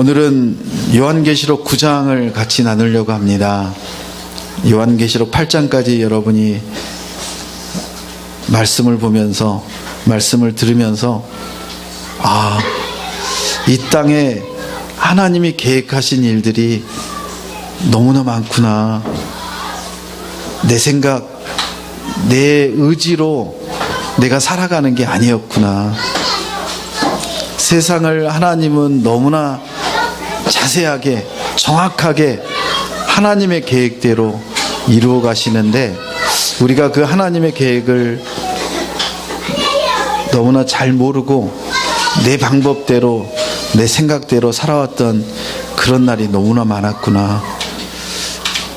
오늘은 요한계시록 9장을 같이 나누려고 합니다. 요한계시록 8장까지 여러분이 말씀을 보면서, 말씀을 들으면서 이 땅에 하나님이 계획하신 일들이 너무나 많구나. 내 생각, 내 의지로 내가 살아가는 게 아니었구나. 세상을 하나님은 너무나 자세하게, 정확하게 하나님의 계획대로 이루어 가시는데, 우리가 그 하나님의 계획을 너무나 잘 모르고 내 방법대로, 내 생각대로 살아왔던 그런 날이 너무나 많았구나.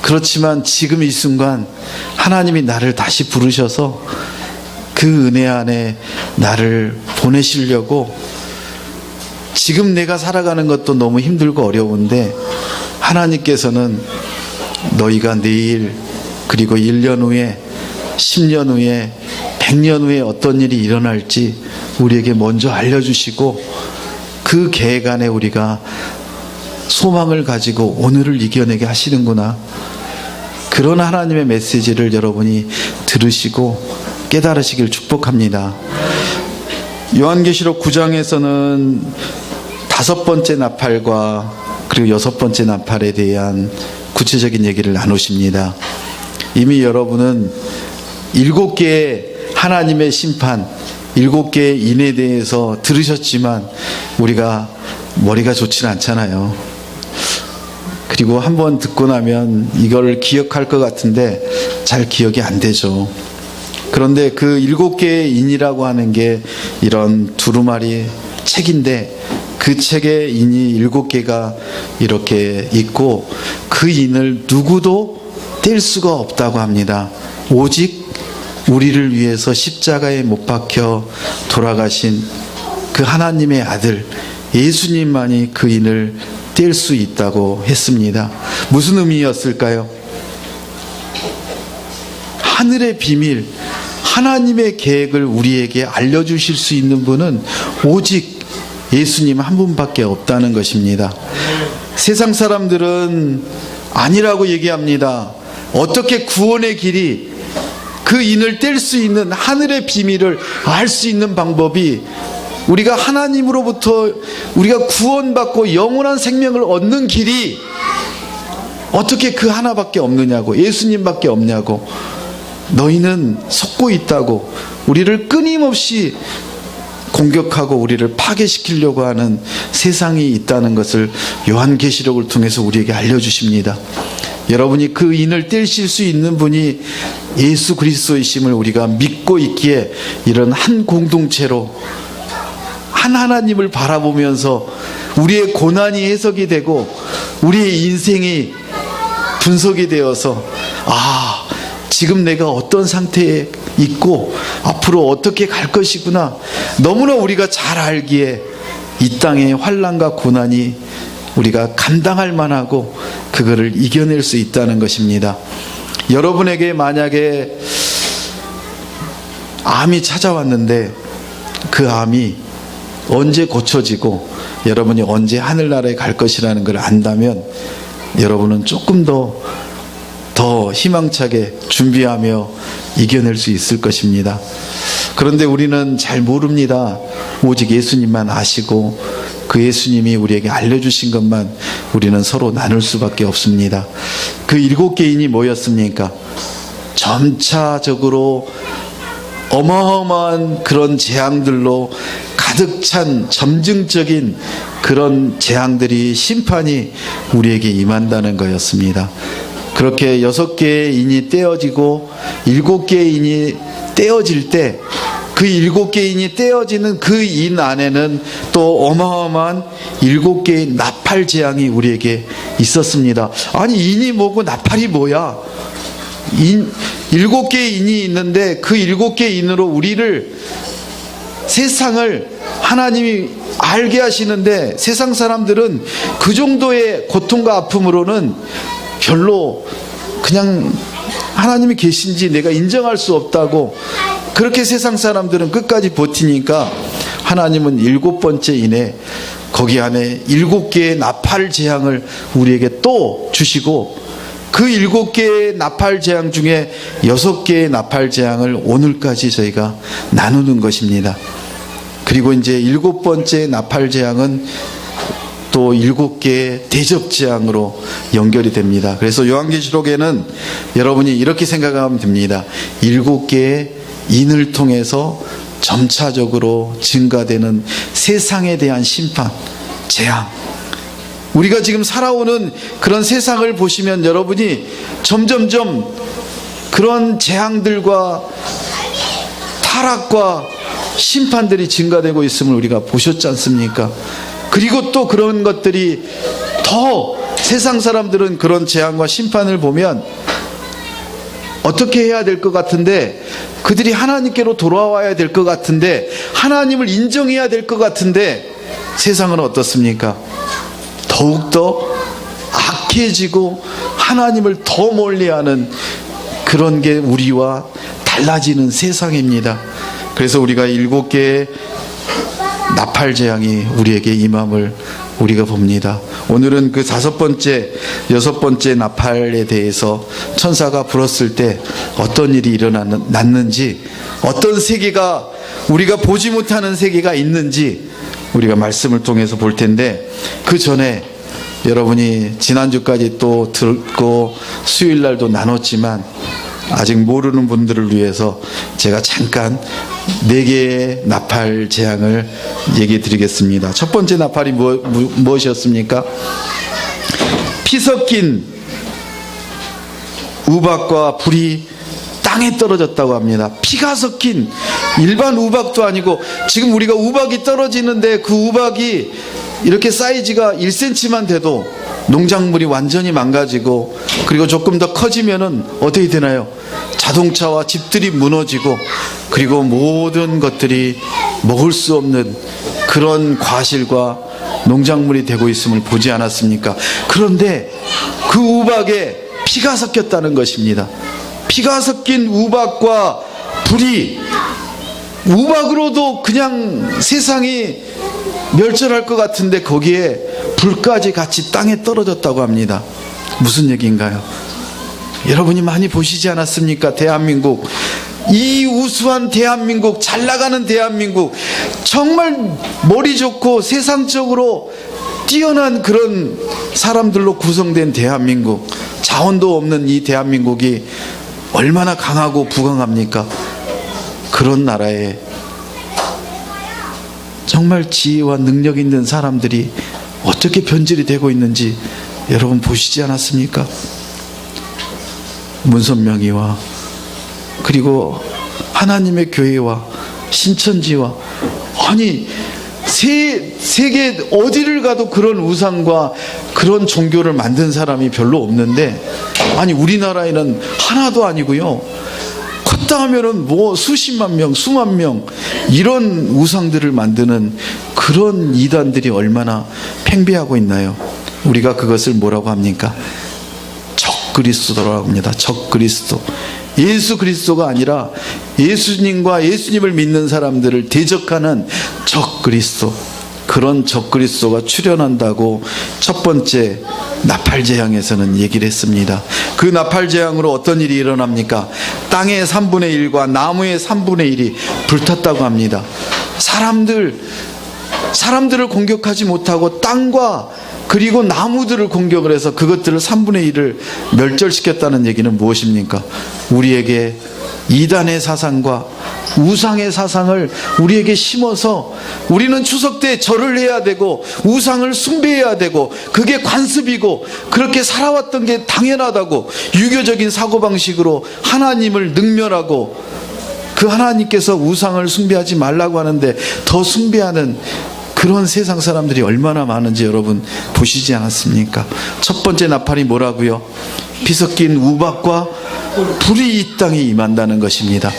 그렇지만 지금 이 순간 하나님이 나를 다시 부르셔서 그 은혜 안에 나를 보내시려고, 지금 내가 살아가는 것도 너무 힘들고 어려운데 하나님께서는 너희가 내일, 그리고 1년 후에, 10년 후에, 100년 후에 어떤 일이 일어날지 우리에게 먼저 알려주시고, 그 계획 안에 우리가 소망을 가지고 오늘을 이겨내게 하시는구나. 그런 하나님의 메시지를 여러분이 들으시고 깨달으시길 축복합니다. 요한계시록 9장에서는 5번째 나팔과 그리고 6번째 나팔에 대한 구체적인 얘기를 나누십니다. 이미 여러분은 7개의 하나님의 심판, 7개의 인에 대해서 들으셨지만 우리가 머리가 좋지는 않잖아요. 그리고 한번 듣고 나면 이걸 기억할 것 같은데 잘 기억이 안 되죠. 그런데 그 7개의 인이라고 하는 게 이런 두루마리 책인데, 그 책에 인이 7개가 이렇게 있고 그 인을 누구도 뗄 수가 없다고 합니다. 오직 우리를 위해서 십자가에 못 박혀 돌아가신 그 하나님의 아들 예수님만이 그 인을 뗄 수 있다고 했습니다. 무슨 의미였을까요? 하늘의 비밀, 하나님의 계획을 우리에게 알려주실 수 있는 분은 오직 예수님 한 분밖에 없다는 것입니다. 세상 사람들은 아니라고 얘기합니다. 어떻게 구원의 길이, 그 인을 뗄 수 있는 하늘의 비밀을 알 수 있는 방법이, 우리가 하나님으로부터 우리가 구원받고 영원한 생명을 얻는 길이 어떻게 그 하나밖에 없느냐고, 예수님밖에 없냐고, 너희는 속고 있다고 우리를 끊임없이 공격하고 우리를 파괴시키려고 하는 세상이 있다는 것을 요한계시록을 통해서 우리에게 알려주십니다. 여러분이 그 인을 떼실 수 있는 분이 예수 그리스도이심을 우리가 믿고 있기에 이런 한 공동체로 한 하나님을 바라보면서 우리의 고난이 해석이 되고 우리의 인생이 분석이 되어서, 지금 내가 어떤 상태에 있고 앞으로 어떻게 갈 것이구나, 너무나 우리가 잘 알기에 이 땅의 환난과 고난이 우리가 감당할 만하고 그거를 이겨낼 수 있다는 것입니다. 여러분에게 만약에 암이 찾아왔는데 그 암이 언제 고쳐지고 여러분이 언제 하늘나라에 갈 것이라는 걸 안다면 여러분은 조금 더 희망차게 준비하며 이겨낼 수 있을 것입니다. 그런데 우리는 잘 모릅니다. 오직 예수님만 아시고 그 예수님이 우리에게 알려주신 것만 우리는 서로 나눌 수밖에 없습니다. 그 7개 인이 뭐였습니까? 점차적으로 어마어마한 그런 재앙들로 가득 찬 점증적인 그런 재앙들이, 심판이 우리에게 임한다는 거였습니다. 그렇게 6개의 인이 떼어지고 7개의 인이 떼어질 때, 그 7개의 인이 떼어지는 그 인 안에는 또 어마어마한 7개의 나팔 재앙이 우리에게 있었습니다. 아니, 인이 뭐고 나팔이 뭐야? 7개의 인이 있는데 그 7개의 인으로 우리를, 세상을 하나님이 알게 하시는데 세상 사람들은 그 정도의 고통과 아픔으로는 별로 그냥 하나님이 계신지 내가 인정할 수 없다고 그렇게 세상 사람들은 끝까지 버티니까 하나님은 7번째 인에 거기 안에 7개의 나팔 재앙을 우리에게 또 주시고, 그 7개의 나팔 재앙 중에 6개의 나팔 재앙을 오늘까지 저희가 나누는 것입니다. 그리고 이제 7번째 나팔 재앙은 또 7개의 대접 재앙으로 연결이 됩니다. 그래서 요한계시록에는 여러분이 이렇게 생각하면 됩니다. 7개의 인을 통해서 점차적으로 증가되는 세상에 대한 심판, 재앙. 우리가 지금 살아오는 그런 세상을 보시면 여러분이 점점점 그런 재앙들과 타락과 심판들이 증가되고 있음을 우리가 보셨지 않습니까? 그리고 또 그런 것들이 더 세상 사람들은 그런 재앙과 심판을 보면 어떻게 해야 될 것 같은데, 그들이 하나님께로 돌아와야 될 것 같은데, 하나님을 인정해야 될 것 같은데, 세상은 어떻습니까? 더욱더 악해지고 하나님을 더 멀리하는 그런 게 우리와 달라지는 세상입니다. 그래서 우리가 7개의 나팔 재앙이 우리에게 임함을 우리가 봅니다. 오늘은 그 5번째, 6번째 나팔에 대해서 천사가 불었을 때 어떤 일이 일어났는지, 어떤 세계가, 우리가 보지 못하는 세계가 있는지 우리가 말씀을 통해서 볼 텐데, 그 전에 여러분이 지난주까지 또 듣고 수요일날도 나눴지만 아직 모르는 분들을 위해서 제가 잠깐 4개의 나팔 재앙을 얘기해 드리겠습니다. 첫 번째 나팔이 무엇이었습니까? 피 섞인 우박과 불이 땅에 떨어졌다고 합니다. 피가 섞인 일반 우박도 아니고, 지금 우리가 우박이 떨어지는데 그 우박이 이렇게 사이즈가 1cm만 돼도 농작물이 완전히 망가지고, 그리고 조금 더 커지면은 어떻게 되나요? 자동차와 집들이 무너지고, 그리고 모든 것들이 먹을 수 없는 그런 과실과 농작물이 되고 있음을 보지 않았습니까? 그런데 그 우박에 피가 섞였다는 것입니다. 피가 섞인 우박과 불이, 우박으로도 그냥 세상이 멸절할 것 같은데 거기에 불까지 같이 땅에 떨어졌다고 합니다. 무슨 얘기인가요? 여러분이 많이 보시지 않았습니까? 대한민국, 이 우수한 대한민국, 잘 나가는 대한민국, 정말 머리 좋고 세상적으로 뛰어난 그런 사람들로 구성된 대한민국, 자원도 없는 이 대한민국이 얼마나 강하고 부강합니까? 그런 나라에 정말 지혜와 능력 있는 사람들이 어떻게 변질이 되고 있는지 여러분 보시지 않았습니까? 문선명이와 그리고 하나님의 교회와 신천지와, 아니 세계 어디를 가도 그런 우상과 그런 종교를 만든 사람이 별로 없는데, 아니 우리나라에는 하나도 아니고요, 컸다 하면은 뭐 수십만 명, 수만 명, 이런 우상들을 만드는 그런 이단들이 얼마나 팽배하고 있나요? 우리가 그것을 뭐라고 합니까? 적그리스도라고 합니다. 적그리스도. 예수 그리스도가 아니라 예수님과 예수님을 믿는 사람들을 대적하는 적그리스도, 그런 적그리스도가 출현한다고 첫 번째 나팔재앙에서는 얘기를 했습니다. 그 나팔재앙으로 어떤 일이 일어납니까? 땅의 3분의 1과 나무의 3분의 1이 불탔다고 합니다. 사람들을 공격하지 못하고 땅과 그리고 나무들을 공격을 해서 그것들을 3분의 1을 멸절시켰다는 얘기는 무엇입니까? 우리에게 이단의 사상과 우상의 사상을 우리에게 심어서 우리는 추석 때 절을 해야 되고 우상을 숭배해야 되고 그게 관습이고 그렇게 살아왔던 게 당연하다고 유교적인 사고방식으로 하나님을 능멸하고, 그 하나님께서 우상을 숭배하지 말라고 하는데 더 숭배하는 그런 세상 사람들이 얼마나 많은지 여러분 보시지 않았습니까? 첫 번째 나팔이 뭐라고요? 피 섞인 우박과 불이 이 땅에 임한다는 것입니다.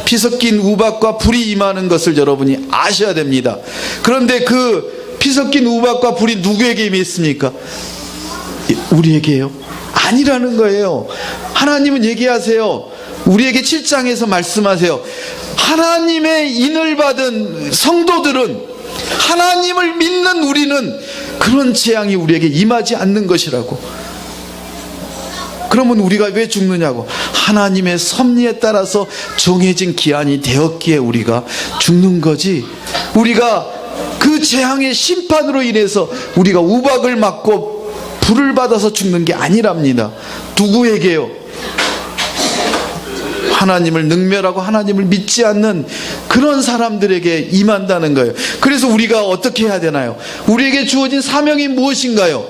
피 섞인 우박과 불이 임하는 것을 여러분이 아셔야 됩니다. 그런데 그 피 섞인 우박과 불이 누구에게 임했습니까? 우리에게요? 아니라는 거예요. 하나님은 얘기하세요. 우리에게 7장에서 말씀하세요. 하나님의 인을 받은 성도들은 하나님을 믿는 우리는 그런 재앙이 우리에게 임하지 않는 것이라고. 그러면 우리가 왜 죽느냐고. 하나님의 섭리에 따라서 정해진 기한이 되었기에 우리가 죽는 거지, 우리가 그 재앙의 심판으로 인해서 우리가 우박을 맞고 불을 받아서 죽는 게 아니랍니다. 누구에게요? 하나님을 능멸하고 하나님을 믿지 않는 그런 사람들에게 임한다는 거예요. 그래서 우리가 어떻게 해야 되나요? 우리에게 주어진 사명이 무엇인가요?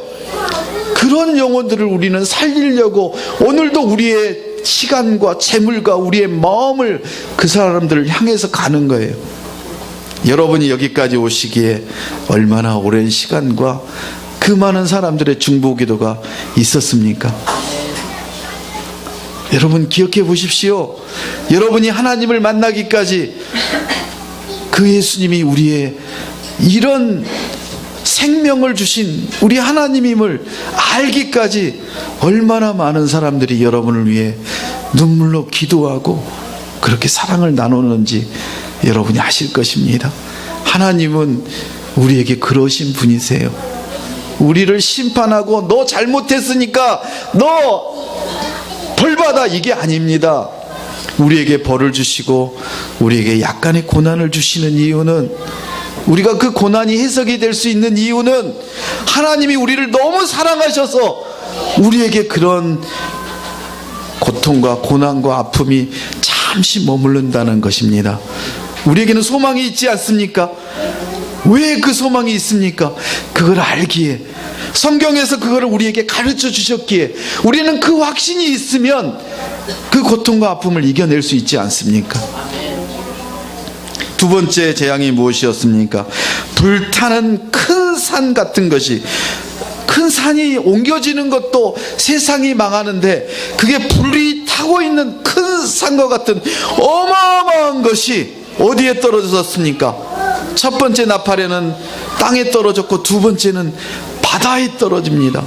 그런 영혼들을 우리는 살리려고 오늘도 우리의 시간과 재물과 우리의 마음을 그 사람들을 향해서 가는 거예요. 여러분이 여기까지 오시기에 얼마나 오랜 시간과 그 많은 사람들의 중보기도가 있었습니까? 여러분 기억해 보십시오. 여러분이 하나님을 만나기까지 그 예수님이 우리의 이런 생명을 주신 우리 하나님임을 알기까지 얼마나 많은 사람들이 여러분을 위해 눈물로 기도하고 그렇게 사랑을 나누는지 여러분이 아실 것입니다. 하나님은 우리에게 그러신 분이세요. 우리를 심판하고 너 잘못했으니까 너 벌받아, 이게 아닙니다. 우리에게 벌을 주시고 우리에게 약간의 고난을 주시는 이유는, 우리가 그 고난이 해석이 될 수 있는 이유는 하나님이 우리를 너무 사랑하셔서 우리에게 그런 고통과 고난과 아픔이 잠시 머무른다는 것입니다. 우리에게는 소망이 있지 않습니까? 왜 그 소망이 있습니까? 그걸 알기에, 성경에서 그걸 우리에게 가르쳐 주셨기에 우리는 그 확신이 있으면 그 고통과 아픔을 이겨낼 수 있지 않습니까? 두 번째 재앙이 무엇이었습니까? 불타는 큰 산 같은 것이, 큰 산이 옮겨지는 것도 세상이 망하는데 그게 불이 타고 있는 큰 산과 같은 어마어마한 것이 어디에 떨어졌습니까? 첫 번째 나팔에는 땅에 떨어졌고 두 번째는 바다에 떨어집니다.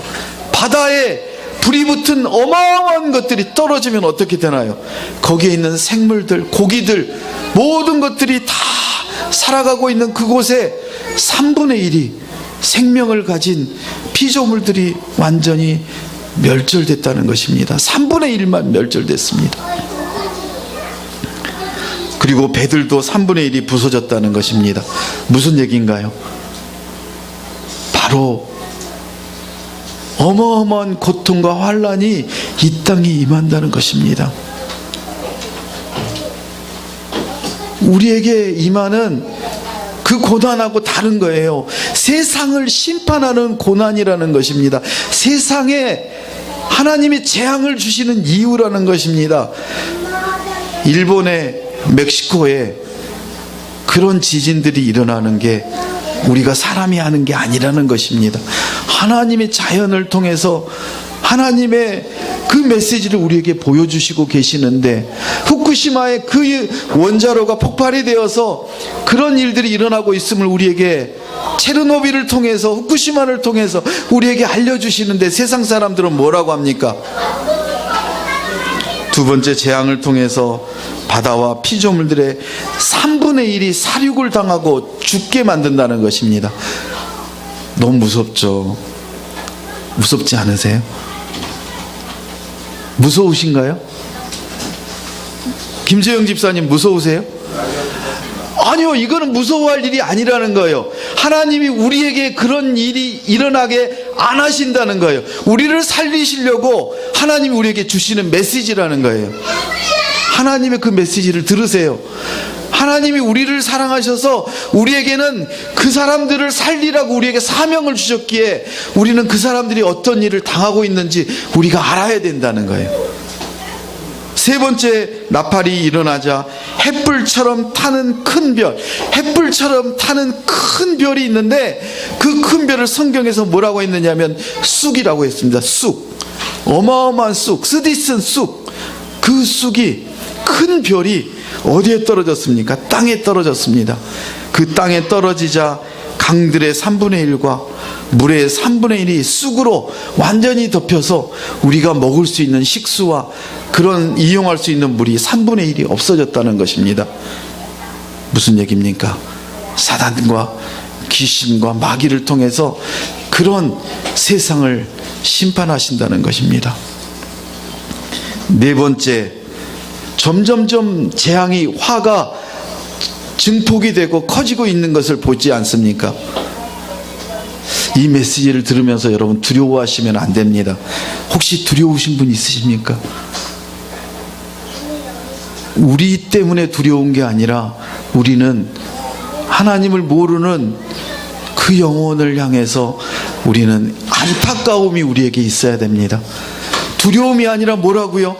바다에 불이 붙은 어마어마한 것들이 떨어지면 어떻게 되나요? 거기에 있는 생물들, 고기들, 모든 것들이 다 살아가고 있는 그곳에 3분의 1이 생명을 가진 피조물들이 완전히 멸절됐다는 것입니다. 3분의 1만 멸절됐습니다. 그리고 배들도 3분의 1이 부서졌다는 것입니다. 무슨 얘기인가요? 바로 어마어마한 고통과 환란이 이 땅에 임한다는 것입니다. 우리에게 임하는 그 고난하고 다른 거예요. 세상을 심판하는 고난이라는 것입니다. 세상에 하나님이 재앙을 주시는 이유라는 것입니다. 일본의 멕시코에 그런 지진들이 일어나는 게 우리가 사람이 하는 게 아니라는 것입니다. 하나님의 자연을 통해서 하나님의 그 메시지를 우리에게 보여주시고 계시는데, 후쿠시마의 그 원자로가 폭발이 되어서 그런 일들이 일어나고 있음을 우리에게 체르노빌을 통해서, 후쿠시마를 통해서 우리에게 알려주시는데 세상 사람들은 뭐라고 합니까? 두 번째 재앙을 통해서 바다와 피조물들의 3분의 1이 사륙을 당하고 죽게 만든다는 것입니다. 너무 무섭죠? 무섭지 않으세요? 무서우신가요? 김재영 집사님 무서우세요? 아니요, 이거는 무서워할 일이 아니라는 거예요. 하나님이 우리에게 그런 일이 일어나게 안 하신다는 거예요. 우리를 살리시려고 하나님이 우리에게 주시는 메시지라는 거예요. 하나님의 그 메시지를 들으세요. 하나님이 우리를 사랑하셔서 우리에게는 그 사람들을 살리라고 우리에게 사명을 주셨기에 우리는 그 사람들이 어떤 일을 당하고 있는지 우리가 알아야 된다는 거예요. 세 번째 나팔이 일어나자 햇불처럼 타는 큰 별, 햇불처럼 타는 큰 별이 있는데 그 큰 별을 성경에서 뭐라고 했느냐면 쑥이라고 했습니다. 쑥, 어마어마한 쑥, 쓰디쓴 쑥. 그 쑥이, 큰 별이 어디에 떨어졌습니까? 땅에 떨어졌습니다. 그 땅에 떨어지자 강들의 3분의 1과 물의 3분의 1이 쑥으로 완전히 덮여서 우리가 먹을 수 있는 식수와 그런 이용할 수 있는 물이 3분의 1이 없어졌다는 것입니다. 무슨 얘기입니까? 사단과 귀신과 마귀를 통해서 그런 세상을 심판하신다는 것입니다. 네 번째, 점점점 재앙이, 화가 증폭이 되고 커지고 있는 것을 보지 않습니까? 이 메시지를 들으면서 여러분 두려워하시면 안 됩니다. 혹시 두려우신 분 있으십니까? 우리 때문에 두려운 게 아니라 우리는 하나님을 모르는 그 영혼을 향해서 우리는 안타까움이 우리에게 있어야 됩니다. 두려움이 아니라 뭐라고요?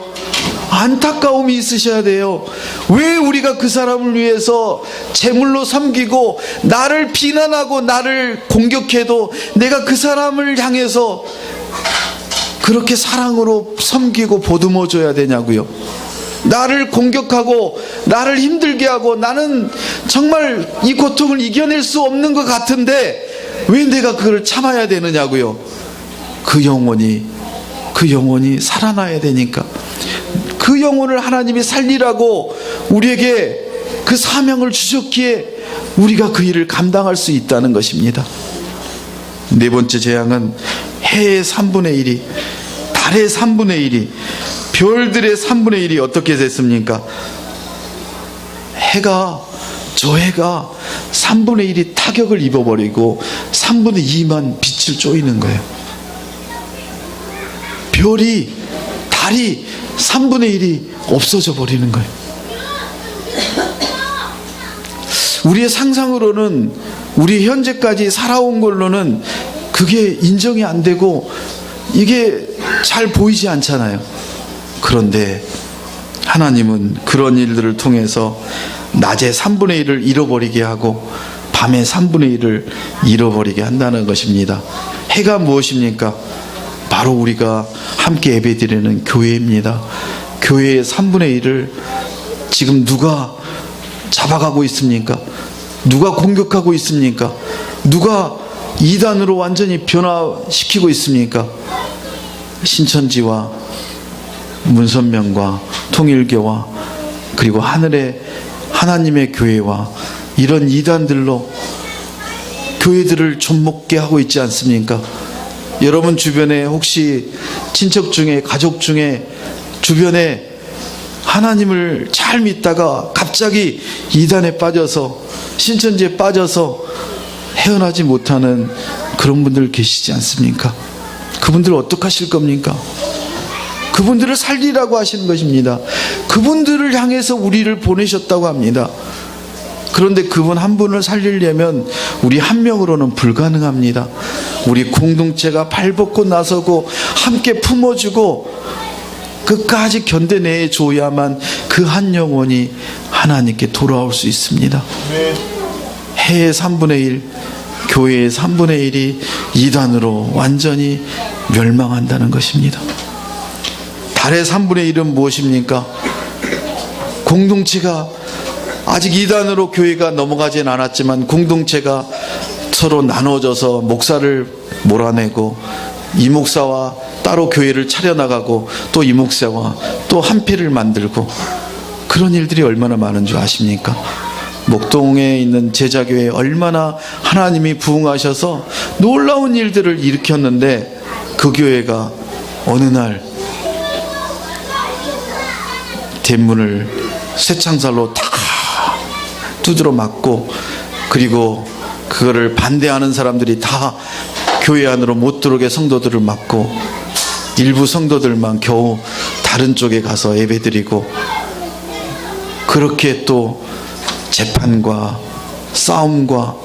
안타까움이 있으셔야 돼요. 왜 우리가 그 사람을 위해서 제물로 섬기고 나를 비난하고 나를 공격해도 내가 그 사람을 향해서 그렇게 사랑으로 섬기고 보듬어 줘야 되냐고요. 나를 공격하고 나를 힘들게 하고 나는 정말 이 고통을 이겨낼 수 없는 것 같은데 왜 내가 그걸 참아야 되느냐고요. 그 영혼이 살아나야 되니까. 그 영혼을 하나님이 살리라고 우리에게 그 사명을 주셨기에 우리가 그 일을 감당할 수 있다는 것입니다. 네 번째 재앙은 해의 3분의 1이, 달의 3분의 1이, 별들의 3분의 1이 어떻게 됐습니까? 저 해가 3분의 1이 타격을 입어버리고 3분의 2만 빛을 쪼이는 거예요. 달이 3분의 1이 없어져 버리는 거예요. 우리의 상상으로는, 우리 현재까지 살아온 걸로는 그게 인정이 안 되고 이게 잘 보이지 않잖아요. 그런데 하나님은 그런 일들을 통해서 낮에 3분의 1을 잃어버리게 하고 밤에 3분의 1을 잃어버리게 한다는 것입니다. 해가 무엇입니까? 바로 우리가 함께 예배드리는 교회입니다. 교회의 3분의 1을 지금 누가 잡아가고 있습니까? 누가 공격하고 있습니까? 누가 이단으로 완전히 변화시키고 있습니까? 신천지와 문선명과 통일교와 그리고 하늘의 하나님의 교회와 이런 이단들로 교회들을 좀먹게 하고 있지 않습니까? 여러분 주변에 혹시 친척 중에, 가족 중에, 주변에 하나님을 잘 믿다가 갑자기 이단에 빠져서, 신천지에 빠져서 헤어나지 못하는 그런 분들 계시지 않습니까? 그분들 어떡하실 겁니까? 그분들을 살리라고 하시는 것입니다. 그분들을 향해서 우리를 보내셨다고 합니다. 그런데 그분 한 분을 살리려면 우리 한 명으로는 불가능합니다. 우리 공동체가 발벗고 나서고 함께 품어주고 끝까지 견뎌내 줘야만 그 한 영혼이 하나님께 돌아올 수 있습니다. 해의 3분의 1, 교회의 3분의 1이 이단으로 완전히 멸망한다는 것입니다. 달의 3분의 1은 무엇입니까? 공동체가 아직 이단으로 교회가 넘어가진 않았지만 공동체가 서로 나눠져서 목사를 몰아내고 이 목사와 따로 교회를 차려나가고 또 이 목사와 또 한패를 만들고 그런 일들이 얼마나 많은 줄 아십니까? 목동에 있는 제자교회에 얼마나 하나님이 부응하셔서 놀라운 일들을 일으켰는데 그 교회가 어느 날 대문을 쇠창살로 다 두드러 맞고 그리고 그거를 반대하는 사람들이 다 교회 안으로 못 들어오게 성도들을 막고 일부 성도들만 겨우 다른 쪽에 가서 예배드리고 그렇게 또 재판과 싸움과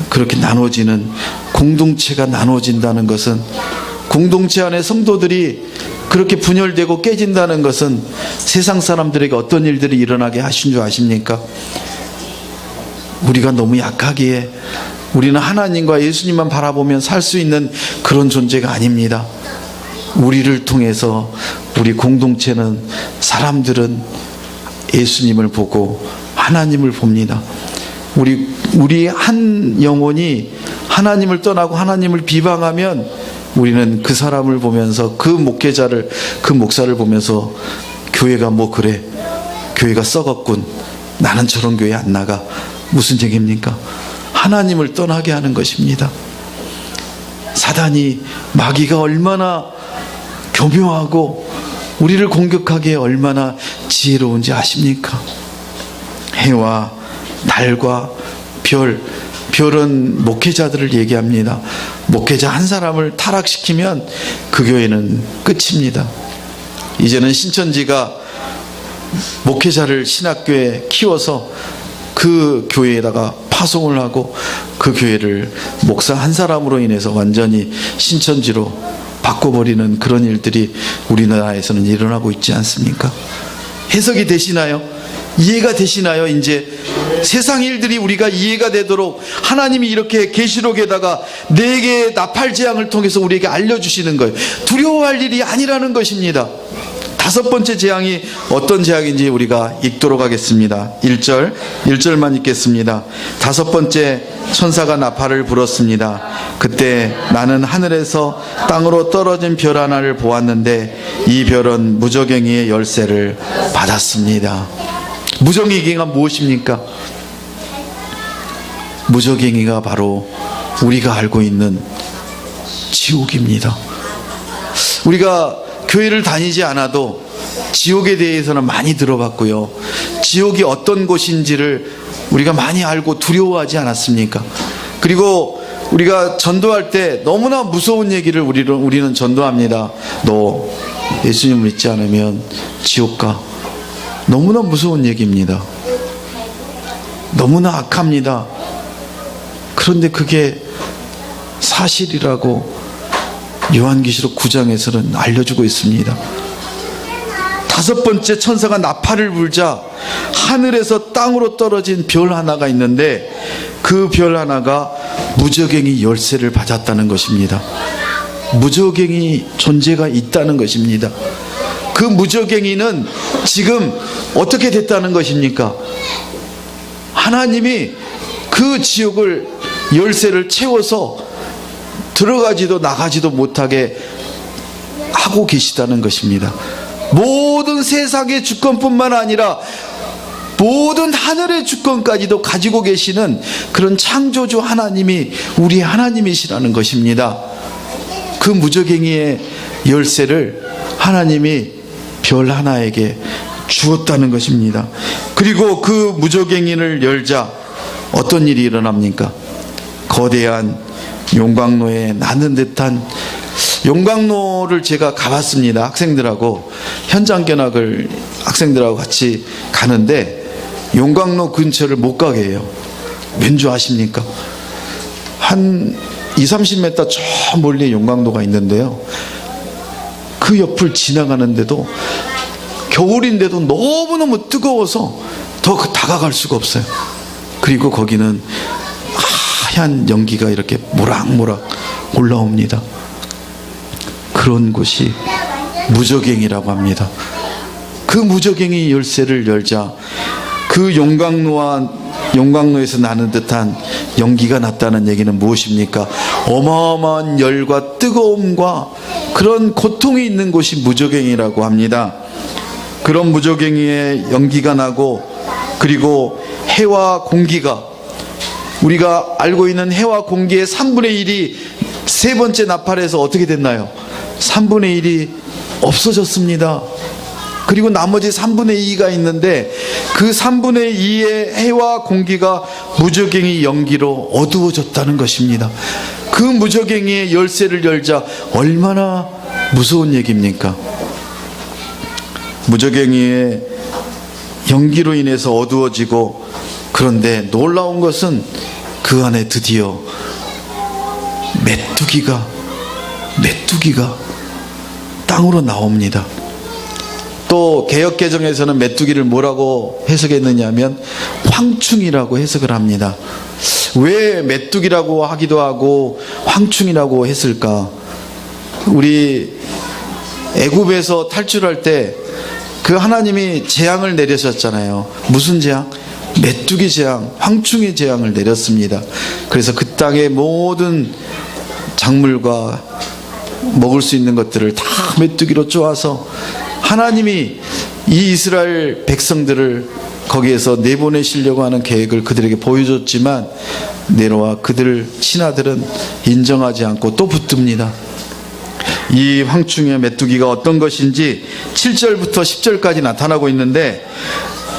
그렇게 나눠지는 공동체가 나눠진다는 것은 공동체 안에 성도들이 그렇게 분열되고 깨진다는 것은 세상 사람들에게 어떤 일들이 일어나게 하신 줄 아십니까? 우리가 너무 약하기에 우리는 하나님과 예수님만 바라보면 살 수 있는 그런 존재가 아닙니다. 우리를 통해서 우리 공동체는 사람들은 예수님을 보고 하나님을 봅니다. 우리 한 영혼이 하나님을 떠나고 하나님을 비방하면 우리는 그 사람을 보면서 그 목회자를 그 목사를 보면서 교회가 뭐 그래 교회가 썩었군 나는 저런 교회 안 나가 무슨 얘기입니까? 하나님을 떠나게 하는 것입니다. 사단이, 마귀가 얼마나 교묘하고 우리를 공격하기에 얼마나 지혜로운지 아십니까? 해와 달과 별은 목회자들을 얘기합니다. 목회자 한 사람을 타락시키면 그 교회는 끝입니다. 이제는 신천지가 목회자를 신학교에 키워서 그 교회에다가 파송을 하고 그 교회를 목사 한 사람으로 인해서 완전히 신천지로 바꿔버리는 그런 일들이 우리나라에서는 일어나고 있지 않습니까? 해석이 되시나요? 이해가 되시나요? 이제 세상 일들이 우리가 이해가 되도록 하나님이 이렇게 계시록에다가 4개의 나팔 재앙을 통해서 우리에게 알려주시는 거예요. 두려워할 일이 아니라는 것입니다. 5번째 재앙이 어떤 재앙인지 우리가 읽도록 하겠습니다. 1절만 읽겠습니다. 5번째 천사가 나팔을 불었습니다. 그때 나는 하늘에서 땅으로 떨어진 별 하나를 보았는데 이 별은 무저갱이의 열쇠를 받았습니다. 무저갱이가 무엇입니까? 무저갱이가 바로 우리가 알고 있는 지옥입니다. 우리가 교회를 다니지 않아도 지옥에 대해서는 많이 들어봤고요. 지옥이 어떤 곳인지를 우리가 많이 알고 두려워하지 않았습니까? 그리고 우리가 전도할 때 너무나 무서운 얘기를 우리는 전도합니다. 너 예수님을 믿지 않으면 지옥 가. 너무나 무서운 얘기입니다. 너무나 악합니다. 그런데 그게 사실이라고 요한계시록 9장에서는 알려주고 있습니다. 5번째 천사가 나팔을 불자 하늘에서 땅으로 떨어진 별 하나가 있는데 그 별 하나가 무저갱이 열쇠를 받았다는 것입니다. 무저갱이 존재가 있다는 것입니다. 그 무저갱이는 지금 어떻게 됐다는 것입니까? 하나님이 그 지옥을 열쇠를 채워서 들어가지도 나가지도 못하게 하고 계시다는 것입니다. 모든 세상의 주권뿐만 아니라 모든 하늘의 주권까지도 가지고 계시는 그런 창조주 하나님이 우리의 하나님이시라는 것입니다. 그 무저갱이의 열쇠를 하나님이 별 하나에게 주었다는 것입니다. 그리고 그 무저갱이를 열자 어떤 일이 일어납니까? 거대한 용광로에 나는 듯한, 용광로를 제가 가봤습니다. 학생들하고 현장 견학을 학생들하고 같이 가는데 용광로 근처를 못 가게 해요. 왠지 아십니까? 한 20-30m 저 멀리 용광로가 있는데요, 그 옆을 지나가는데도 겨울인데도 너무너무 뜨거워서 더 다가갈 수가 없어요. 그리고 거기는 하얀 연기가 이렇게 모락모락 올라옵니다. 그런 곳이 무저갱이라고 합니다. 그 무저갱이 열쇠를 열자 그 용광로에서 나는 듯한 연기가 났다는 얘기는 무엇입니까? 어마어마한 열과 뜨거움과 그런 고통이 있는 곳이 무저갱이라고 합니다. 그런 무저갱이에 연기가 나고, 그리고 해와 공기가, 우리가 알고 있는 해와 공기의 3분의 1이 세 번째 나팔에서 어떻게 됐나요? 3분의 1이 없어졌습니다. 그리고 나머지 3분의 2가 있는데 그 3분의 2의 해와 공기가 무저갱이 연기로 어두워졌다는 것입니다. 그 무저갱이의 열쇠를 열자 얼마나 무서운 얘기입니까? 무저갱이의 연기로 인해서 어두워지고, 그런데 놀라운 것은 그 안에 드디어 메뚜기가 땅으로 나옵니다. 또 개역개정에서는 메뚜기를 뭐라고 해석했느냐 하면 황충이라고 해석을 합니다. 왜 메뚜기라고 하기도 하고 황충이라고 했을까? 우리 애굽에서 탈출할 때 그 하나님이 재앙을 내리셨잖아요. 무슨 재앙? 메뚜기 재앙, 황충의 재앙을 내렸습니다. 그래서 그 땅의 모든 작물과 먹을 수 있는 것들을 다 메뚜기로 쪼아서 하나님이 이 이스라엘 백성들을 거기에서 내보내시려고 하는 계획을 그들에게 보여줬지만 네로와 그들 친아들은 인정하지 않고 또 붙듭니다. 이 황충의 메뚜기가 어떤 것인지 7절부터 10절까지 나타나고 있는데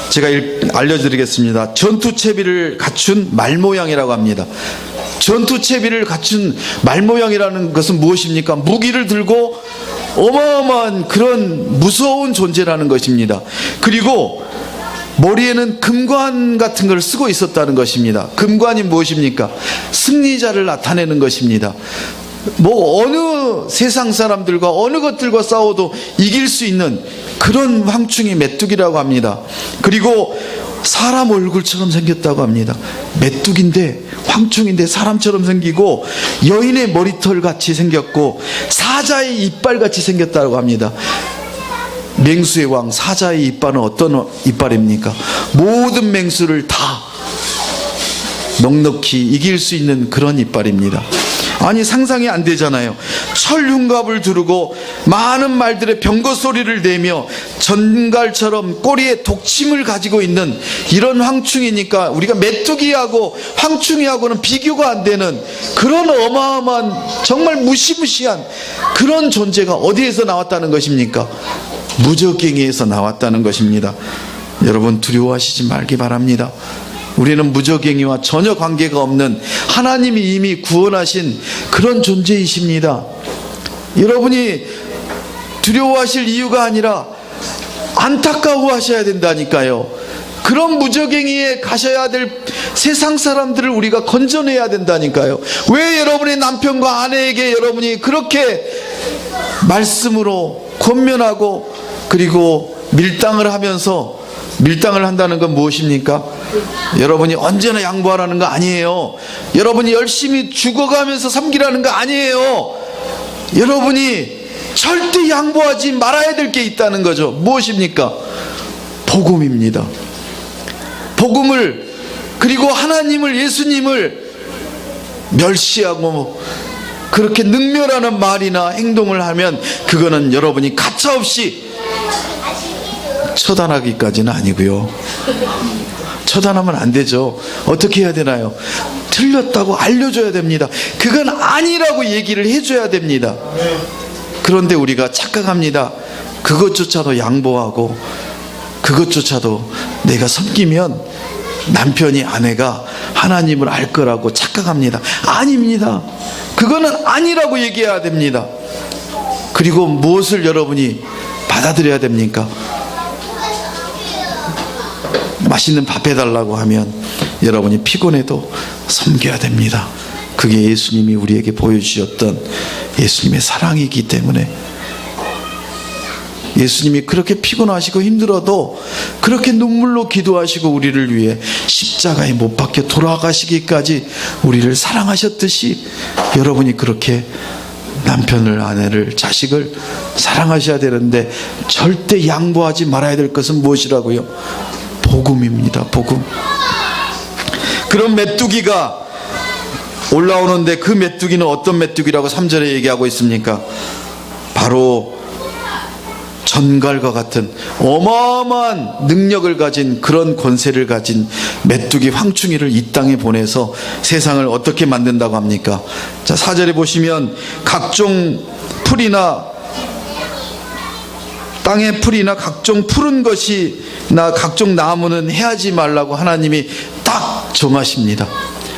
제가 알려드리겠습니다. 전투체비를 갖춘 말모양이라고 합니다. 전투체비를 갖춘 말모양이라는 것은 무엇입니까? 무기를 들고 어마어마한 그런 무서운 존재라는 것입니다. 그리고 머리에는 금관 같은 걸 쓰고 있었다는 것입니다. 금관이 무엇입니까? 승리자를 나타내는 것입니다. 뭐 어느 세상 사람들과 어느 것들과 싸워도 이길 수 있는 그런 황충이 메뚜기라고 합니다. 그리고 사람 얼굴처럼 생겼다고 합니다. 메뚜기인데 황충인데 사람처럼 생기고 여인의 머리털 같이 생겼고 사자의 이빨 같이 생겼다고 합니다. 맹수의 왕 사자의 이빨은 어떤 이빨입니까? 모든 맹수를 다 넉넉히 이길 수 있는 그런 이빨입니다. 아니 상상이 안 되잖아요. 철흉갑을 두르고 많은 말들의 병거 소리를 내며 전갈처럼 꼬리에 독침을 가지고 있는 이런 황충이니까 우리가 메뚜기하고 황충이하고는 비교가 안 되는 그런 어마어마한 정말 무시무시한 그런 존재가 어디에서 나왔다는 것입니까? 무저갱이에서 나왔다는 것입니다. 여러분 두려워하시지 말기 바랍니다. 우리는 무저갱이와 전혀 관계가 없는 하나님이 이미 구원하신 그런 존재이십니다. 여러분이 두려워하실 이유가 아니라 안타까워하셔야 된다니까요. 그런 무저갱이에 가셔야 될 세상 사람들을 우리가 건져내야 된다니까요. 왜 여러분의 남편과 아내에게 여러분이 그렇게 말씀으로 권면하고 그리고 밀당을 하면서 밀당을 한다는 건 무엇입니까? 여러분이 언제나 양보하라는 거 아니에요. 여러분이 열심히 죽어가면서 섬기라는 거 아니에요. 여러분이 절대 양보하지 말아야 될 게 있다는 거죠. 무엇입니까? 복음입니다. 복음을 그리고 하나님을 예수님을 멸시하고 그렇게 능멸하는 말이나 행동을 하면 그거는 여러분이 가차없이 처단하기까지는 아니고요. 처단하면 안 되죠. 어떻게 해야 되나요? 틀렸다고 알려줘야 됩니다. 그건 아니라고 얘기를 해줘야 됩니다. 그런데 우리가 착각합니다. 그것조차도 양보하고 그것조차도 내가 섬기면 남편이 아내가 하나님을 알 거라고 착각합니다. 아닙니다. 그거는 아니라고 얘기해야 됩니다. 그리고 무엇을 여러분이 받아들여야 됩니까? 맛있는 밥 해달라고 하면 여러분이 피곤해도 섬겨야 됩니다. 그게 예수님이 우리에게 보여주셨던 예수님의 사랑이기 때문에 예수님이 그렇게 피곤하시고 힘들어도 그렇게 눈물로 기도하시고 우리를 위해 십자가에 못 박혀 돌아가시기까지 우리를 사랑하셨듯이 여러분이 그렇게 남편을, 아내를, 자식을 사랑하셔야 되는데 절대 양보하지 말아야 될 것은 무엇이라고요? 복음입니다. 복음. 그런 메뚜기가 올라오는데 그 메뚜기는 어떤 메뚜기라고 3절에 얘기하고 있습니까? 바로 전갈과 같은 어마어마한 능력을 가진 그런 권세를 가진 메뚜기 황충이를 이 땅에 보내서 세상을 어떻게 만든다고 합니까? 자, 4절에 보시면 각종 풀이나 땅의 풀이나 각종 푸른 것이나 각종 나무는 해하지 말라고 하나님이 딱 정하십니다.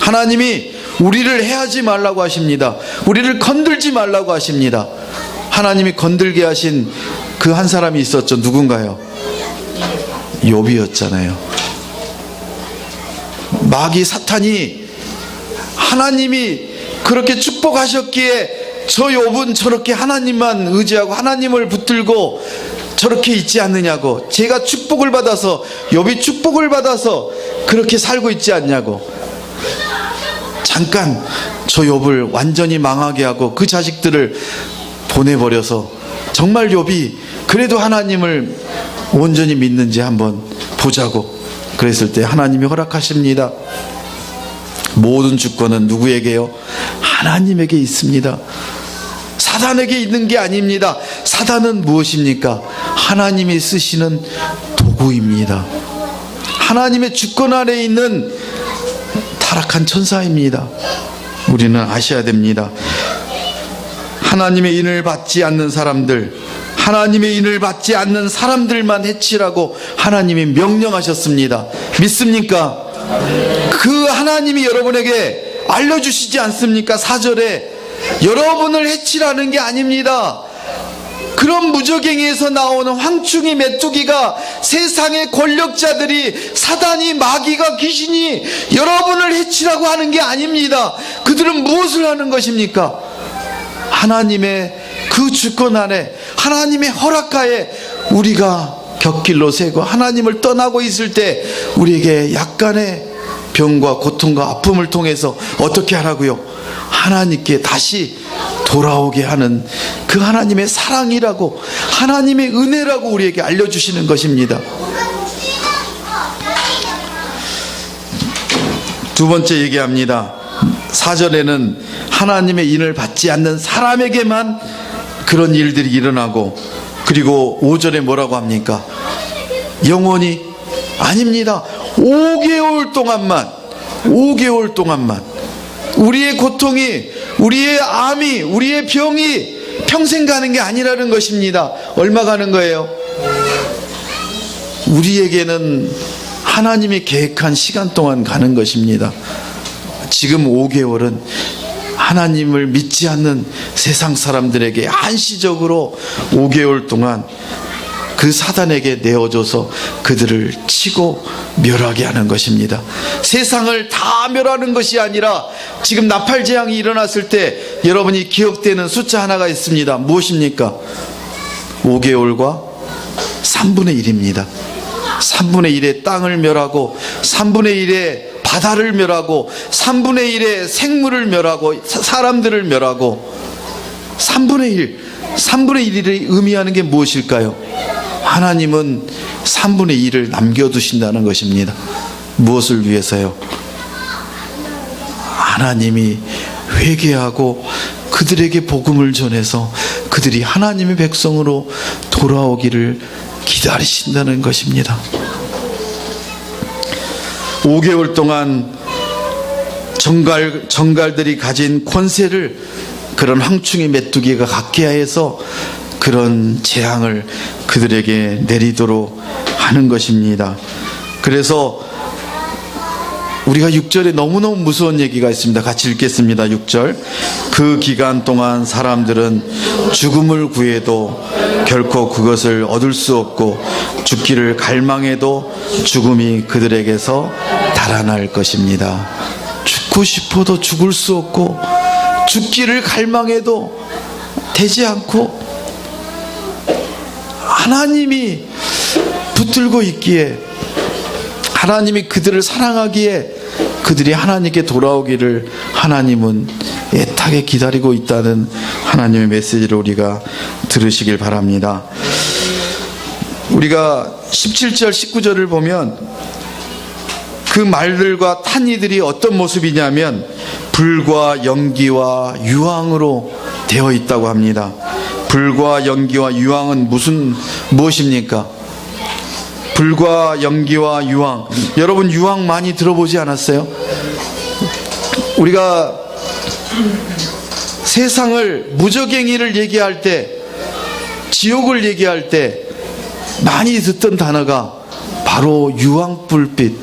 하나님이 우리를 해하지 말라고 하십니다. 우리를 건들지 말라고 하십니다. 하나님이 건들게 하신 그 한 사람이 있었죠. 누군가요? 욥이었잖아요. 마귀 사탄이 하나님이 그렇게 축복하셨기에 저 욥은 저렇게 하나님만 의지하고 하나님을 붙들고 저렇게 있지 않느냐고, 제가 축복을 받아서 욥이 축복을 받아서 그렇게 살고 있지 않냐고, 잠깐 저 욥을 완전히 망하게 하고 그 자식들을 보내버려서 정말 욥이 그래도 하나님을 온전히 믿는지 한번 보자고 그랬을 때 하나님이 허락하십니다. 모든 주권은 누구에게요? 하나님에게 있습니다. 사단에게 있는 게 아닙니다. 사단은 무엇입니까? 하나님이 쓰시는 도구입니다. 하나님의 주권 아래 있는 타락한 천사입니다. 우리는 아셔야 됩니다. 하나님의 인을 받지 않는 사람들, 하나님의 인을 받지 않는 사람들만 해치라고 하나님이 명령하셨습니다. 믿습니까? 그 하나님이 여러분에게 알려주시지 않습니까? 4절에 여러분을 해치라는 게 아닙니다. 그런 무저갱이에서 나오는 황충이 메뚜기가, 세상의 권력자들이, 사단이, 마귀가, 귀신이 여러분을 해치라고 하는 게 아닙니다. 그들은 무엇을 하는 것입니까? 하나님의 그 주권 안에, 하나님의 허락하에 우리가 곁길로 세고 하나님을 떠나고 있을 때 우리에게 약간의 병과 고통과 아픔을 통해서 어떻게 하라고요? 하나님께 다시 돌아오게 하는 그 하나님의 사랑이라고, 하나님의 은혜라고 우리에게 알려주시는 것입니다. 두 번째 얘기합니다. 4절에는 하나님의 인을 받지 않는 사람에게만 그런 일들이 일어나고, 그리고 5절에 뭐라고 합니까? 영원히 아닙니다. 5개월 동안만 우리의 고통이, 우리의 암이, 우리의 병이 평생 가는 게 아니라는 것입니다. 얼마 가는 거예요? 우리에게는 하나님이 계획한 시간 동안 가는 것입니다. 지금 5개월은 하나님을 믿지 않는 세상 사람들에게 한시적으로 5개월 동안 그 사단에게 내어줘서 그들을 치고 멸하게 하는 것입니다. 세상을 다 멸하는 것이 아니라 지금 나팔 재앙이 일어났을 때 여러분이 기억되는 숫자 하나가 있습니다. 무엇입니까? 5개월과 3분의 1입니다. 3분의 1의 땅을 멸하고, 3분의 1의 바다를 멸하고, 3분의 1의 생물을 멸하고, 사람들을 멸하고, 3분의 1이 의미하는 게 무엇일까요? 하나님은 3분의 1을 남겨두신다는 것입니다. 무엇을 위해서요? 하나님이 회개하고 그들에게 복음을 전해서 그들이 하나님의 백성으로 돌아오기를 기다리신다는 것입니다. 5개월 동안 정갈들이 가진 권세를 그런 황충이 메뚜기가 갖게 해서 그런 재앙을 그들에게 내리도록 하는 것입니다. 그래서 우리가 6절에 너무너무 무서운 얘기가 있습니다. 같이 읽겠습니다. 6절. 그 기간 동안 사람들은 죽음을 구해도 결코 그것을 얻을 수 없고, 죽기를 갈망해도 죽음이 그들에게서 달아날 것입니다. 죽고 싶어도 죽을 수 없고, 죽기를 갈망해도 되지 않고, 하나님이 붙들고 있기에, 하나님이 그들을 사랑하기에 그들이 하나님께 돌아오기를 하나님은 애타게 기다리고 있다는 하나님의 메시지를 우리가 들으시길 바랍니다. 우리가 17절 19절을 보면 그 말들과 탄이들이 어떤 모습이냐면 불과 연기와 유황으로 되어 있다고 합니다. 불과 연기와 유황은 무엇입니까? 불과 연기와 유황. 여러분 유황 많이 들어보지 않았어요? 우리가 세상을, 무저갱이를 얘기할 때, 지옥을 얘기할 때 많이 듣던 단어가 바로 유황불빛,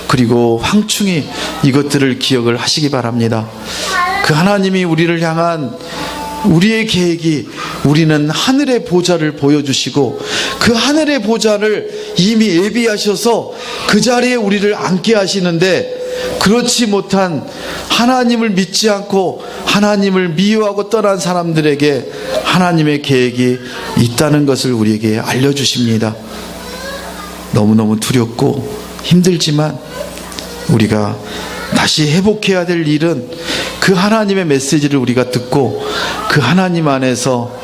그리고 황충이, 이것들을 기억을 하시기 바랍니다. 그 하나님이 우리를 향한 우리의 계획이, 우리는 하늘의 보좌를 보여주시고 그 하늘의 보좌를 이미 예비하셔서 그 자리에 우리를 앉게 하시는데, 그렇지 못한 하나님을 믿지 않고 하나님을 미워하고 떠난 사람들에게 하나님의 계획이 있다는 것을 우리에게 알려주십니다. 너무너무 두렵고 힘들지만 우리가 다시 회복해야 될 일은 그 하나님의 메시지를 우리가 듣고 그 하나님 안에서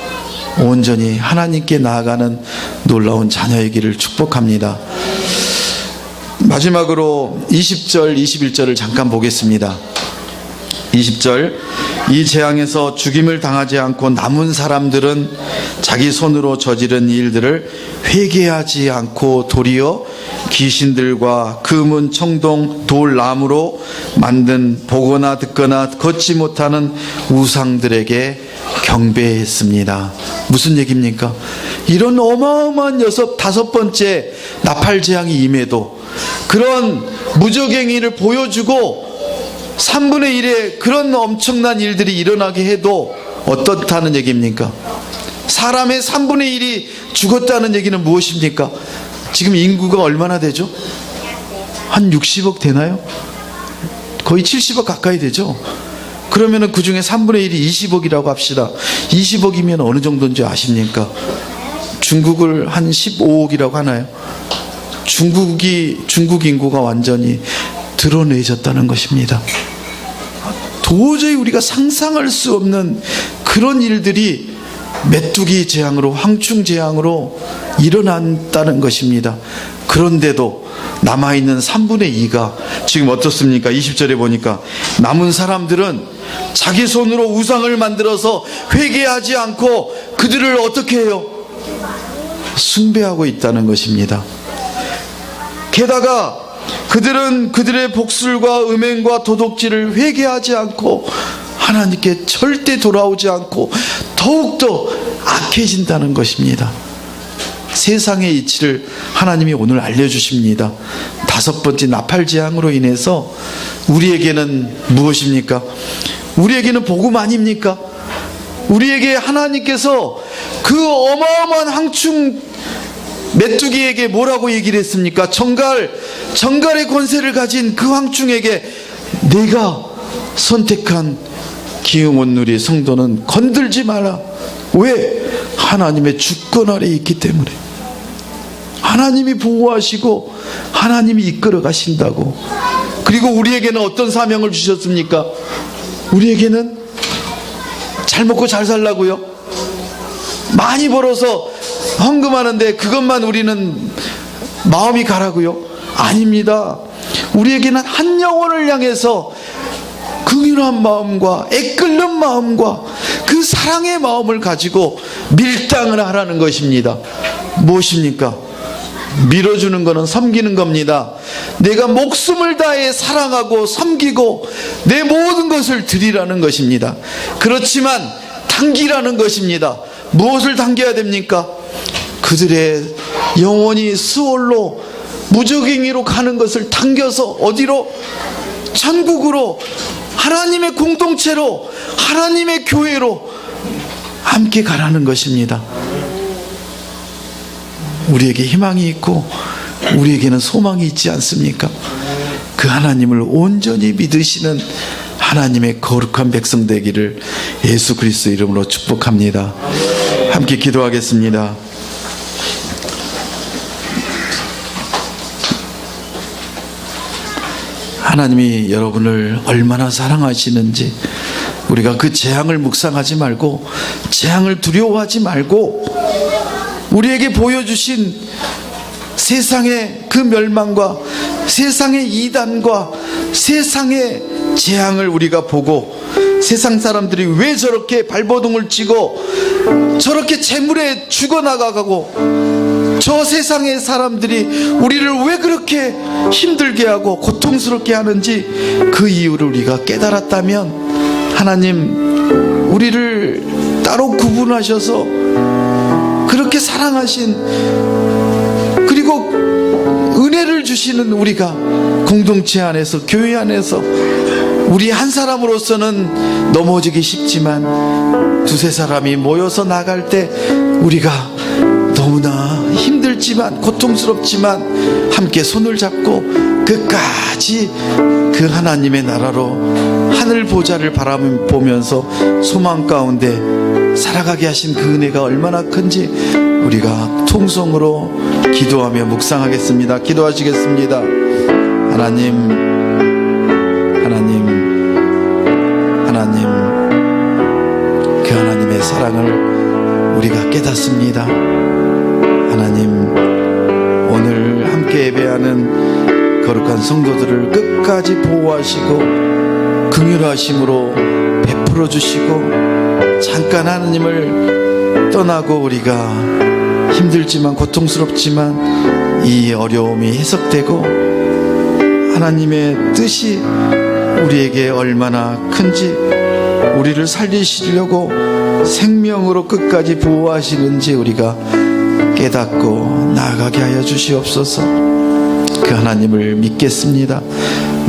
온전히 하나님께 나아가는 놀라운 자녀이기를 축복합니다. 마지막으로 20절 21절을 잠깐 보겠습니다. 20절 이 재앙에서 죽임을 당하지 않고 남은 사람들은 자기 손으로 저지른 일들을 회개하지 않고 도리어 귀신들과 금은, 청동, 돌, 나무로 만든 보거나 듣거나 걷지 못하는 우상들에게 경배했습니다. 무슨 얘기입니까? 이런 어마어마한 다섯 번째 나팔 재앙이 임해도 그런 무적행위를 보여주고 3분의 1의 그런 엄청난 일들이 일어나게 해도 어떻다는 얘기입니까? 사람의 3분의 1이 죽었다는 얘기는 무엇입니까? 지금 인구가 얼마나 되죠? 한 60억 되나요? 거의 70억 가까이 되죠? 그러면 그 중에 3분의 1이 20억이라고 합시다. 20억이면 어느 정도인지 아십니까? 중국을 한 15억이라고 하나요? 중국 인구가 완전히 드러내졌다는 것입니다. 도저히 우리가 상상할 수 없는 그런 일들이 메뚜기 재앙으로, 황충 재앙으로 일어난다는 것입니다. 그런데도 남아있는 3분의 2가 지금 어떻습니까? 20절에 보니까 남은 사람들은 자기 손으로 우상을 만들어서 회개하지 않고 그들을 어떻게 해요? 숭배하고 있다는 것입니다. 게다가 그들은 그들의 복술과 음행과 도둑질을 회개하지 않고 하나님께 절대 돌아오지 않고 더욱더 악해진다는 것입니다. 세상의 이치를 하나님이 오늘 알려주십니다. 5번째 나팔 재앙으로 인해서 우리에게는 무엇입니까? 우리에게는 복음 아닙니까? 우리에게 하나님께서 그 어마어마한 황충 메뚜기에게 뭐라고 얘기를 했습니까? 정갈의 권세를 가진 그 황충에게 내가 선택한 기흥원 누리 성도는 건들지 마라. 왜? 하나님의 주권 아래에 있기 때문에. 하나님이 보호하시고 하나님이 이끌어 가신다고. 그리고 우리에게는 어떤 사명을 주셨습니까? 우리에게는 잘 먹고 잘 살라고요? 많이 벌어서 헌금하는데 그것만 우리는 마음이 가라고요? 아닙니다. 우리에게는 한 영혼을 향해서 긍휼한 마음과 애끓는 마음과 그 사랑의 마음을 가지고 밀당을 하라는 것입니다. 무엇입니까? 밀어주는 것은 섬기는 겁니다. 내가 목숨을 다해 사랑하고 섬기고 내 모든 것을 드리라는 것입니다. 그렇지만 당기라는 것입니다. 무엇을 당겨야 됩니까? 그들의 영혼이 수월로 무적행위로 가는 것을 당겨서 어디로? 천국으로, 하나님의 공동체로, 하나님의 교회로 함께 가라는 것입니다. 우리에게 희망이 있고 우리에게는 소망이 있지 않습니까? 그 하나님을 온전히 믿으시는 하나님의 거룩한 백성 되기를 예수 그리스도 이름으로 축복합니다. 함께 기도하겠습니다. 하나님이 여러분을 얼마나 사랑하시는지 우리가 그 재앙을 묵상하지 말고 재앙을 두려워하지 말고 우리에게 보여주신 세상의 그 멸망과 세상의 이단과 세상의 재앙을 우리가 보고 세상 사람들이 왜 저렇게 발버둥을 치고 저렇게 재물에 죽어나가고 저 세상의 사람들이 우리를 왜 그렇게 힘들게 하고 고통스럽게 하는지 그 이유를 우리가 깨달았다면 하나님 우리를 따로 구분하셔서 그렇게 사랑하신 그리고 은혜를 주시는 우리가 공동체 안에서 교회 안에서 우리 한 사람으로서는 넘어지기 쉽지만 두세 사람이 모여서 나갈 때 우리가 너무나 힘들지만 고통스럽지만 함께 손을 잡고 끝까지 그 하나님의 나라로 하늘 보좌를 바라보면서 소망 가운데 살아가게 하신 그 은혜가 얼마나 큰지 우리가 통성으로 기도하며 묵상하겠습니다. 기도하시겠습니다. 하나님 그 하나님의 사랑을 우리가 깨닫습니다. 하나님 오늘 함께 예배하는 거룩한 성도들을 끝까지 보호하시고 긍휼하심으로 베풀어 주시고, 잠깐 하나님을 떠나고 우리가 힘들지만 고통스럽지만 이 어려움이 해석되고 하나님의 뜻이 우리에게 얼마나 큰지, 우리를 살리시려고 생명으로 끝까지 보호하시는지 우리가 깨닫고 나아가게 하여 주시옵소서. 그 하나님을 믿겠습니다.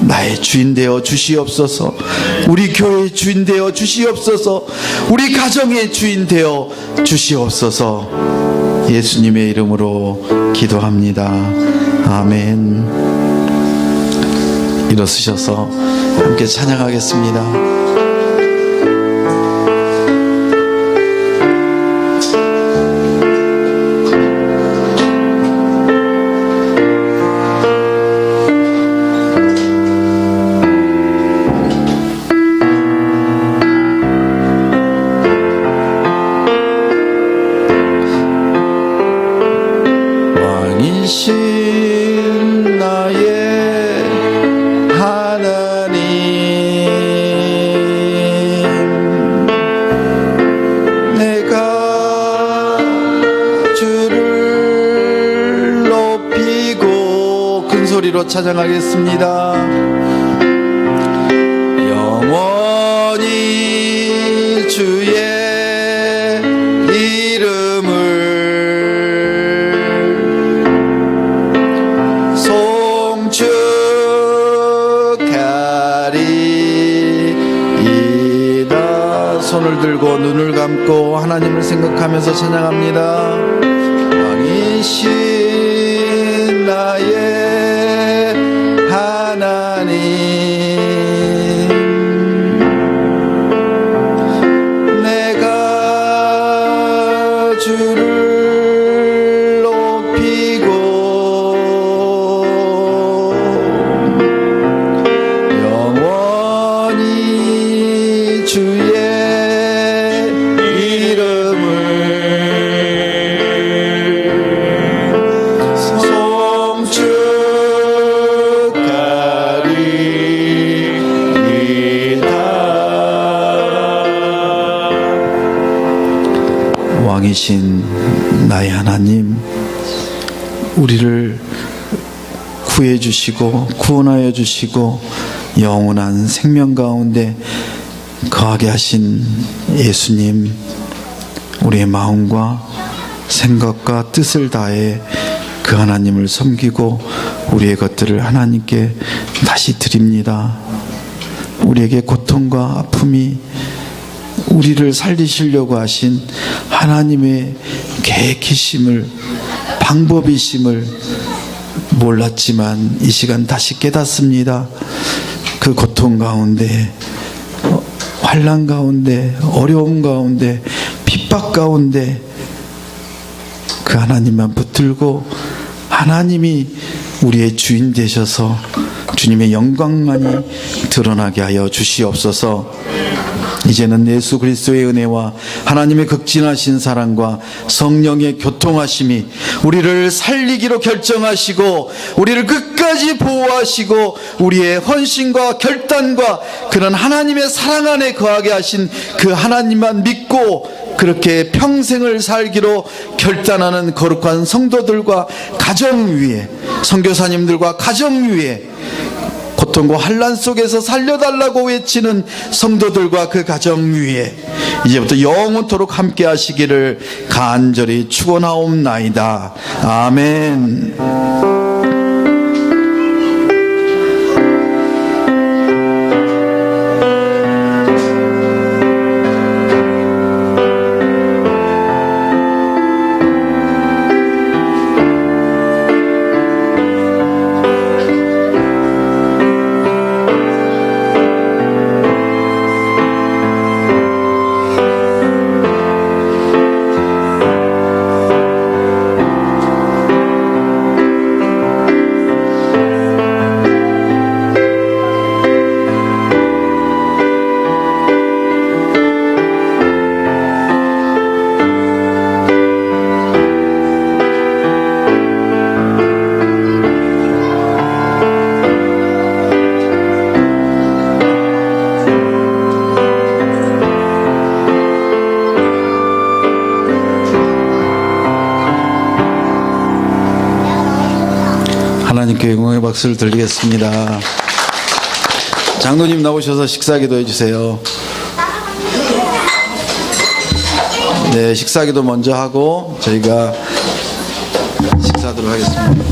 나의 주인 되어 주시옵소서. 우리 교회의 주인 되어 주시옵소서. 우리 가정의 주인 되어 주시옵소서. 예수님의 이름으로 기도합니다. 아멘. 일어서셔서 함께 찬양하겠습니다. 왕이신 나의 하나님, 내가 주를 높이고 큰 소리로 찬양하겠습니다. 영원히 주의 손을 들고 눈을 감고 하나님을 생각하면서 찬양합니다. 왕이신 나의 하나님, 내가 주를 높이고 영원히 주의 왕이신 나의 하나님, 우리를 구해 주시고 구원하여 주시고 영원한 생명 가운데 거하게 하신 예수님, 우리의 마음과 생각과 뜻을 다해 그 하나님을 섬기고 우리의 것들을 하나님께 다시 드립니다. 우리에게 고통과 아픔이 우리를 살리시려고 하신 하나님의 계획이심을, 방법이심을 몰랐지만 이 시간 다시 깨닫습니다. 그 고통 가운데, 환난 가운데, 어려움 가운데, 핍박 가운데 그 하나님만 붙들고 하나님이 우리의 주인 되셔서 주님의 영광만이 드러나게 하여 주시옵소서. 이제는 예수 그리스도의 은혜와 하나님의 극진하신 사랑과 성령의 교통하심이 우리를 살리기로 결정하시고 우리를 끝까지 보호하시고 우리의 헌신과 결단과 그런 하나님의 사랑 안에 거하게 하신 그 하나님만 믿고 그렇게 평생을 살기로 결단하는 거룩한 성도들과 가정 위에, 선교사님들과 가정 위에, 고통과 환난 속에서 살려달라고 외치는 성도들과 그 가정 위에 이제부터 영원토록 함께 하시기를 간절히 축원하옵나이다. 아멘. 함께 영광의 박수를 드리겠습니다. 장로님 나오셔서 식사기도 해주세요. 네, 식사기도 먼저 하고 저희가 식사하도록 하겠습니다.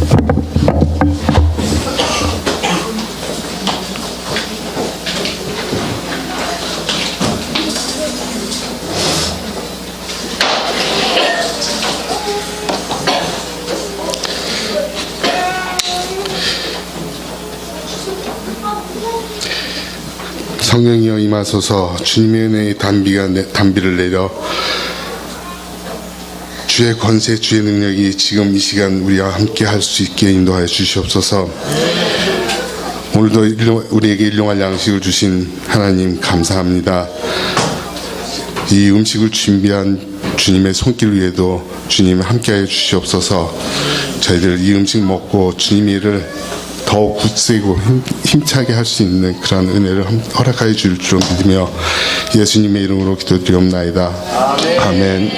성령이여 임하소서. 주님의 은혜의 단비를 내려 주의 권세, 주의 능력이 지금 이 시간 우리와 함께 할 수 있게 인도하여 주시옵소서. 오늘도 우리에게 일용할 양식을 주신 하나님 감사합니다. 이 음식을 준비한 주님의 손길 위에도 주님 함께하여 주시옵소서. 저희들 이 음식 먹고 주님의 일을 더욱 굳세고 힘차게 할 수 있는 그런 은혜를 허락하여 줄 줄 믿으며 예수님의 이름으로 기도드리옵나이다. 아멘.